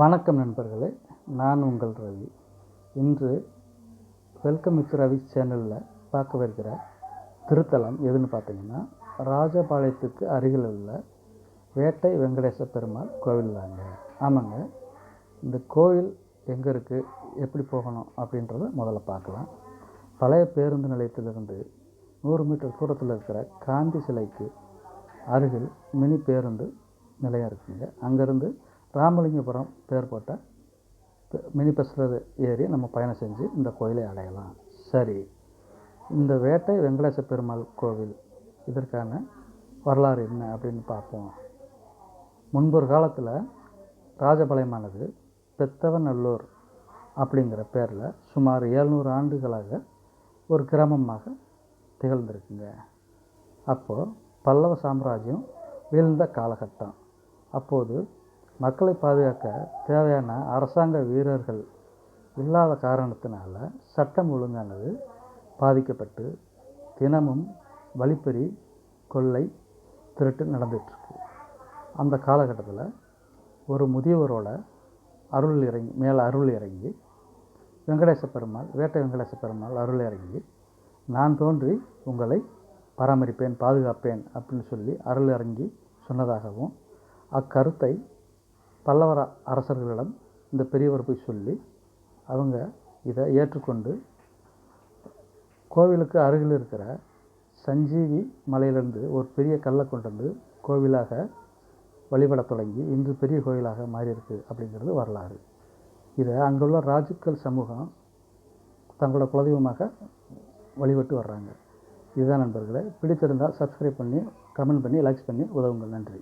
வணக்கம் நண்பர்களே, நான் உங்கள் ரவி. இன்று வெல்கம் வித் ரவி சேனலில் பார்க்கவிருக்கிற திருத்தலம் எதுன்னு பார்த்தீங்கன்னா, ராஜபாளையத்துக்கு அருகில் உள்ள வேட்டை வெங்கடேச பெருமாள் கோவில் தாங்க. ஆமாங்க, இந்த கோவில் எங்கே இருக்குது, எப்படி போகணும் அப்படின்றத முதல்ல பார்க்கலாம். பழைய பேருந்து நிலையத்திலிருந்து 100 மீட்டர் தூரத்தில் இருக்கிற காந்தி சிலைக்கு அருகில் மினி பேருந்து நிலையம் இருக்குங்க. அங்கேருந்து ராமலிங்கபுரம் பேர் போட்ட மினி பஸ்ஸில் ஏறி நம்ம பயணம் செஞ்சு இந்த கோயிலை அடையலாம். சரி, இந்த வேட்டை வெங்கடேச பெருமாள் கோவில் இதற்கான வரலாறு என்ன அப்படின்னு பார்ப்போம். முன்பொரு காலத்தில் ராஜபாளையமானது பெத்தவநல்லூர் அப்படிங்கிற பேரில் சுமார் 700 ஆண்டுகளாக ஒரு கிராமமாக திகழ்ந்திருக்குங்க. அப்போது பல்லவ சாம்ராஜ்யம் வீழ்ந்த காலகட்டம். அப்போது மக்களை பாதுகாக்க தேவையான அரசாங்க வீரர்கள் இல்லாத காரணத்தினால சட்டம் ஒழுங்கானது பாதிக்கப்பட்டு தினமும் வழிப்பறி, கொள்ளை, திருட்டு நடந்துகிட்ருக்கு. அந்த காலகட்டத்தில் ஒரு முதியவரோட அருள் இறங்கி வெங்கடேச பெருமாள், வேட்டை வெங்கடேச பெருமாள் அருள் இறங்கி, நான் தோன்றி உங்களை பராமரிப்பேன், பாதுகாப்பேன் அப்படின்னு சொல்லி அருள் இறங்கி சொன்னதாகவும், அக்கருத்தை பல்லவ அரசர்களிடம் இந்த பெரியவர் போய் சொல்லி அவங்க இதை ஏற்றுக்கொண்டு கோவிலுக்கு அருகில் இருக்கிற சஞ்சீவி மலையிலிருந்து ஒரு பெரிய கல்லை கொண்டு வந்து கோவிலாக வழிபட தொடங்கி இன்று பெரிய கோவிலாக மாறியிருக்கு அப்படிங்கிறது வரலாறு. இதை அங்குள்ள ராஜுக்கள் சமூகம் தங்களோட குலதெய்வமாக வழிபட்டு வர்றாங்க. இதுதான் நண்பர்களே. பிடித்திருந்தால் சப்ஸ்கிரைப் பண்ணி, கமெண்ட் பண்ணி, லைக்ஸ் பண்ணி உதவுங்கள். நன்றி.